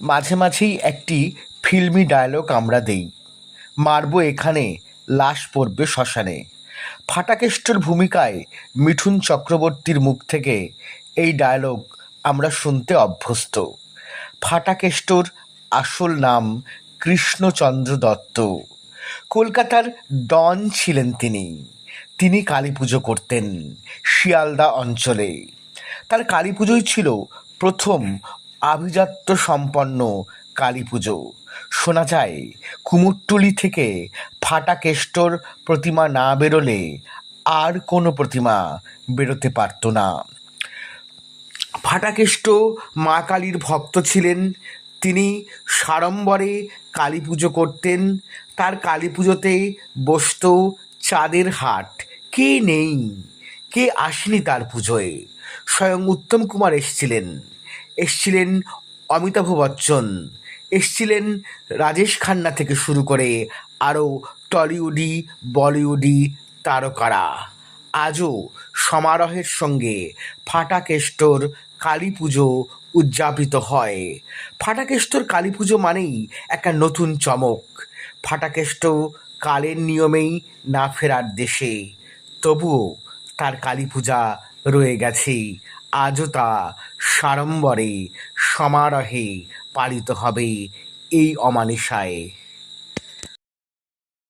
মাঝে মাঝেই একটি ফিল্মি ডায়লগ আমরা দেই, মারবো এখানে, লাশ পড়বে শ্মশানে। ফাটাকেস্টর ভূমিকায় মিঠুন চক্রবর্তীর মুখ থেকে এই ডায়লগ আমরা শুনতে অভ্যস্ত। ফাটাকেস্টর আসল নাম কৃষ্ণচন্দ্র দত্ত। কলকাতার ডন ছিলেন তিনি। তিনি কালী পুজো করতেন শিয়ালদা অঞ্চলে। তার কালী পুজোই ছিল প্রথম আভিজাত্য সম্পন্ন কালী পুজো। শোনা যায় কুমোরটুলি থেকে ফাটাকেস্টর প্রতিমা না বেরোলে আর কোনো প্রতিমা বেরোতে পারত না। ফাটাকেষ্ট মা কালীর ভক্ত ছিলেন। তিনি সাড়ম্বরে কালী পুজো করতেন। তার কালী পুজোতে বসত চাঁদের হাট। কে নেই, কে আসেনি তার পুজোয়? স্বয়ং উত্তম কুমার এসছিলেন অমিতাভ বচ্চন, এসছিলেন রাজেশ খান্না থেকে শুরু করে আরও টলিউডি বলিউডি তারকারা। আজও সমারোহের সঙ্গে ফাটাকেস্টর কালী পুজো উদযাপিত হয়। ফাটাকেস্টর কালী পুজো মানেই একটা নতুন চমক। ফাটাকেষ্ট কালের নিয়মেই না ফেরার দেশে, তবুও তার কালী পূজা রয়ে গেছে। আজও তা সাড়ম্বরে সমারোহে পালিত হবে এই অমানিসায়।